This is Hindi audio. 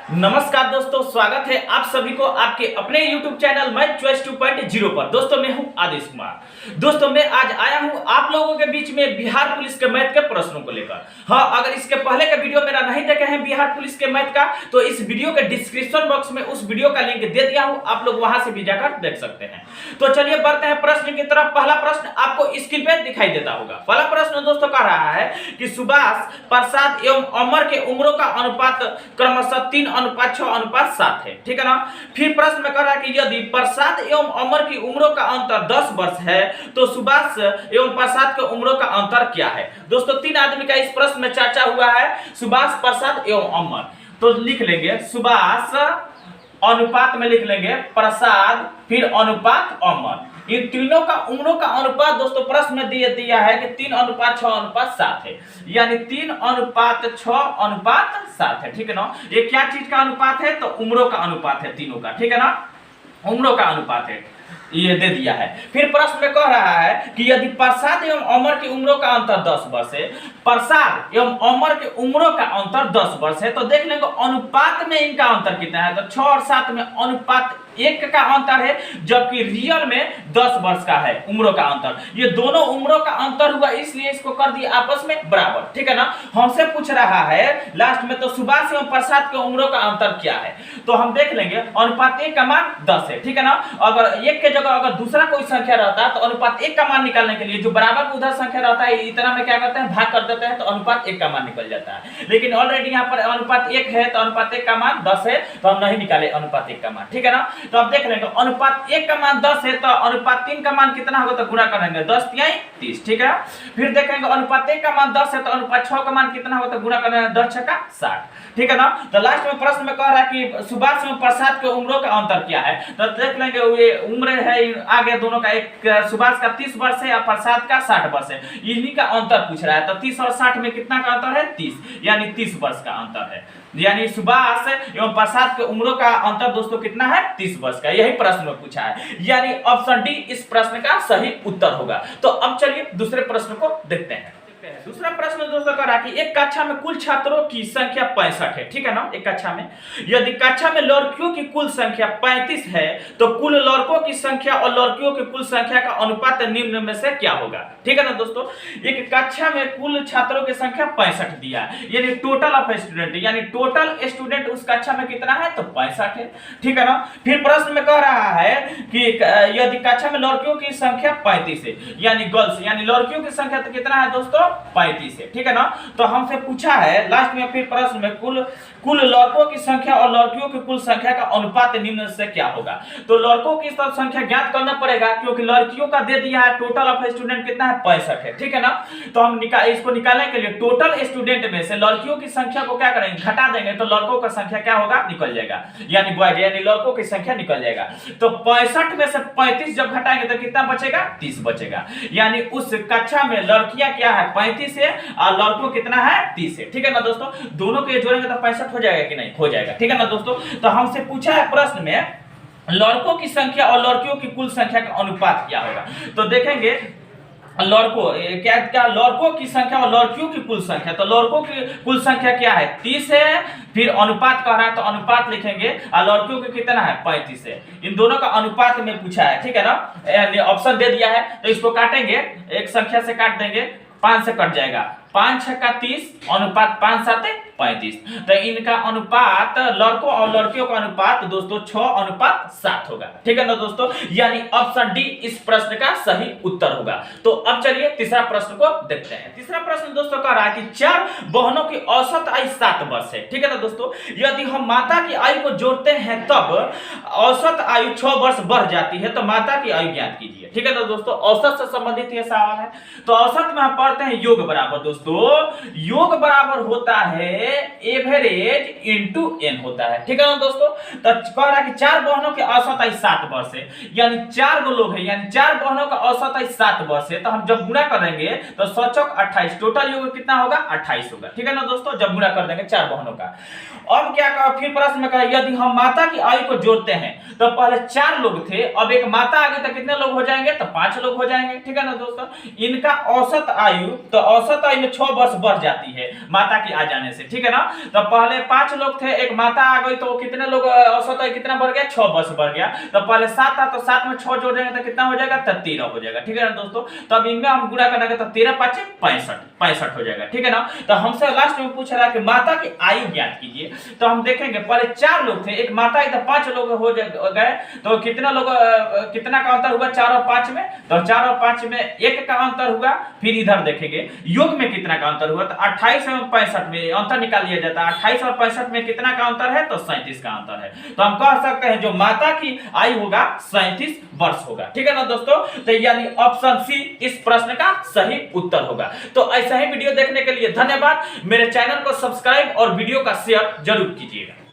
नमस्कार दोस्तों, स्वागत है आप सभी को आपके अपने YouTube चैनल मैथ चॉइस 2.0 पर। दोस्तों मैं हूं आदेश कुमार। दोस्तों मैं आज आया हूं आप लोगों के बीच में बिहार पुलिस के मैथ के प्रश्नों को लेकर। हाँ, अगर इसके पहले का वीडियो मेरा नहीं देखे हैं बिहार पुलिस के मैथ का, तो इस वीडियो के डिस्क्रिप्शन बॉक्स में उस वीडियो का लिंक दे दिया हूं, आप लोग वहां से भी जाकर देख सकते हैं। तो चलिए बढ़ते हैं प्रश्न की तरफ। पहला प्रश्न आपको स्क्रीन पे दिखाई देता होगा। पहला प्रश्न दोस्तों कह रहा है कि सुभाष, प्रसाद एवं अमर के उम्रों का अनुपात क्रमशः 3:6:7 है। ठीक है ना। फिर प्रश्न में कह रहा है कि यदि प्रसाद एवं अमर की उम्रों का अंतर 10 वर्ष है तो सुभाष एवं प्रसाद के उम्रों का अंतर क्या है। दोस्तों 3 आदमी का इस प्रश्न में चर्चा हुआ है, सुभाष, प्रसाद एवं अमर। तो लिख लेंगे सुभाष, अनुपात में लिख लेंगे प्रसाद, फिर अनुपात अमर। इन तीनों का उम्रों का अनुपात दोस्तों प्रश्न में दिया है कि 3:6:7 है, यानी 3:6:7 है। ठीक है ना। ये क्या चीज का अनुपात है? तो उम्रों का अनुपात है तीनों का। ठीक है ना, उम्रों का अनुपात है, ये दे दिया है। फिर प्रश्न में कह रहा है कि यदि प्रसाद एवं अमर की उम्रों का अंतर 10 वर्ष है, प्रसाद एवं अमर के उम्रों का अंतर 10 वर्ष है, तो देख लेंगे अनुपात में इनका अंतर कितना है। तो 6 और 7 में अनुपात 1 का अंतर है, जबकि रियल में 10 वर्ष का है उम्रों का अंतर। ये दोनों उम्रों का अंतर हुआ, इसलिए इसको कर दिया आपस में बराबर। ठीक है ना। हमसे पूछ रहा है लास्ट में तो सुभाष एवं प्रसाद के उम्रों का अंतर क्या है, तो हम देख लेंगे अनुपात 1 का मान 10 है। ठीक है ना। अगर 1 के जगह अगर दूसरा कोई संख्या रहता तो अनुपात 1 का मान निकालने के लिए जो बराबर उधर संख्या रहता है इतना में क्या करते हैं, भाग कर देते हैं, तो अनुपात 1 का मान निकल जाता है। लेकिन ऑलरेडी यहाँ पर अनुपात 1 है तो अनुपात 1 का मान 10 है, तो हम नहीं निकाले अनुपात 1 का मान। ठीक है ना। तो अब देख लेंगे अनुपात 1 का मान 10 है तो अनुपात 3 का मान कितना होगा, तो गुणा करेंगे 10 तिहाई 30। ठीक है। फिर देखेंगे अनुपात 1 का मान 10 है तो अनुपात 6 का मान कितना होगा, तो गुणा करेंगे 10 छक्का 60। ठीक है ना। तो लास्ट में प्रश्न में कह रहा है कि सुभाष एवं प्रसाद के उम्रों का अंतर क्या है, तो देख लेंगे ये उम्र है आगे दोनों का, एक सुभाष का 30 वर्ष है और प्रसाद का 60 वर्ष है, इन्हीं का अंतर पूछ रहा है। तो 30 और 60 में कितना का अंतर है, 30, यानी 30 वर्ष का अंतर है। यानी सुभाष एवं प्रसाद के उम्रों का अंतर दोस्तों कितना है, 30 वर्ष का। यही प्रश्न में पूछा है, यानी ऑप्शन डी इस प्रश्न का सही उत्तर होगा। तो अब चलिए दूसरे प्रश्न को देखते हैं। दूसरा प्रश्न दोस्तों कह रहा है कि एक कक्षा में कुल छात्रों की संख्या 65 है। ठीक है ना। एक कक्षा में यदि कक्षा में लड़कियों की कुल संख्या 35 है तो कुल लड़कों की संख्या और लड़कियों की कुल संख्या का अनुपात निम्न में से क्या होगा। ठीक है ना दोस्तों। एक कक्षा में कुल छात्रों की संख्या 65 दिया है, यानी टोटल ऑफ स्टूडेंट, यानी टोटल स्टूडेंट उस कक्षा में कितना है, तो 65 है। ठीक है ना। फिर प्रश्न में कह रहा है कि यदि कक्षा में लड़कियों की संख्या 35 है, यानी गर्ल्स, यानी लड़कियों की संख्या तो कितना है दोस्तों, 35 है। ठीक है ना। तो हमसे पूछा है लास्ट में फिर प्रश्न में कुल लड़कों की संख्या और लड़कियों की कुल संख्या का अनुपात निम्न से क्या होगा। तो लड़कों की संख्या ज्ञात करना पड़ेगा, क्योंकि लड़कियों का दे दिया है टोटल ऑफ स्टूडेंट कितना है, 65 है। ठीक है ना। तो हम इसको निकालने के लिए टोटल स्टूडेंट में से लड़कियों की संख्या को क्या करेंगे, घटा देंगे, तो लड़कों का संख्या क्या होगा, निकल जाएगा, यानी बॉयज, यानी लड़कों की संख्या निकल जाएगा। तो 65 में से 35 जब घटाएंगे तो कितना बचेगा, 30 बचेगा। यानी उस कक्षा में लड़कियां क्या है, 35 है, और लड़कों कितना है, 30 है। ठीक है ना दोस्तों। दोनों को जोड़ेंगे तो 65 हो जाएगा कि नहीं, हो जाएगा। ठीक है ना दोस्तों। तो हमसे पूछा है प्रश्न में लड़कों की संख्या और लड़कियों की कुल संख्या का अनुपात क्या होगा। तो देखेंगे लड़कों क्या लड़कों की संख्या और लड़कियों की कुल संख्या, तो लड़कों की कुल संख्या क्या है, 30 है। फिर अनुपात कह रहा है तो अनुपात लिखेंगे, और लड़कियों की कितना है, 35 है। इन दोनों का अनुपात में पूछा है। ठीक है ना। ऑप्शन दे दिया है तो इसको काटेंगे, एक संख्या से काट देंगे, 5 से कट जाएगा, 5 छक्का 30, अनुपात 5 7 35। तो इनका अनुपात लड़कों और लड़कियों का अनुपात दोस्तों 6:7 होगा। ठीक है ना दोस्तों। यानी ऑप्शन डी इस प्रश्न का सही उत्तर होगा। तो अब चलिए तीसरा प्रश्न को देखते हैं। तीसरा प्रश्न दोस्तों कह रहा है कि 4 बहनों की औसत आयु 7 वर्ष है। ठीक है ना दोस्तों। यदि हम माता की आयु को जोड़ते हैं तब औसत आयु 6 वर्ष बढ़ जाती है, तो माता की आयु ज्ञात कीजिए। ठीक है ना दोस्तों। औसत से संबंधित यह सवाल है। तो औसत में हम पढ़ते हैं योग बराबर, दोस्तों योग बराबर होता है एवरेज इनटू एन होता है। ठीक है ना दोस्तों। तो कह रहा है कि 4 बहनों की औसत आयु 7 वर्ष है, यानी 4 गो लोग हैं, यानी 4 बहनों का औसत आयु 7 वर्ष है। तो हम जब गुणा करेंगे तो 7 चौक 28, टोटल योग कितना होगा, 28 होगा। ठीक है ना दोस्तों। जब गुणा कर देंगे 4 बहनों का। अब क्या कहा, फिर प्रश्न में कहा यदि हम माता की आयु को जोड़ते हैं तो पहले 4 लोग थे, अब एक माता आ गई तो कितने लोग हो जाएंगे, जाएंगे तो 5 लोग हो जाएंगे, ठीक है ना दोस्तों। इनका औसत आयु, तो औसत आयु में 6 वर्ष बढ़ जाती है माता की आ जाने से, ठीक है ना। तो पहले 5 लोग थे, एक माता आ गई तो कितने लोग, औसत आयु कितना बढ़ गया, 6 वर्ष बढ़ गया। तो पहले 7 था, तो 7 में 6 जोड़ देंगे तो कितना हो जाएगा, तो 13 हो जाएगा, ठीक है ना दोस्तों। तो अब इनमें हम गुणा करेंगे तो 13 5 65 हो जाएगा, ठीक है ना। तो हमसे लास्ट में पूछ रहा है कि माता की आयु ज्ञात कीजिए। तो हम देखेंगे पहले 4 लोग थे, एक माता, इधर 5 लोग हो गए, तो कितना लोग, कितना का अंतर हुआ 4 और 5 में, तो 4 और 5 में 1 का अंतर हुआ। फिर इधर देखेंगे योग में कितना का अंतर हुआ, तो 28 और 65 में अंतर निकाल लिया जाता है। 28 और 65 में कितना का अंतर है, तो 37 का अंतर है। तो हम कह सकते हैं जो माता की आयु होगा 37 वर्ष होगा, ठीक है ना दोस्तों। तो यानी ऑप्शन सी इस प्रश्न का सही उत्तर होगा। तो ऐसा ही वीडियो देखने के लिए धन्यवाद। मेरे चैनल को सब्सक्राइब और वीडियो का शेयर जरूर कीजिएगा।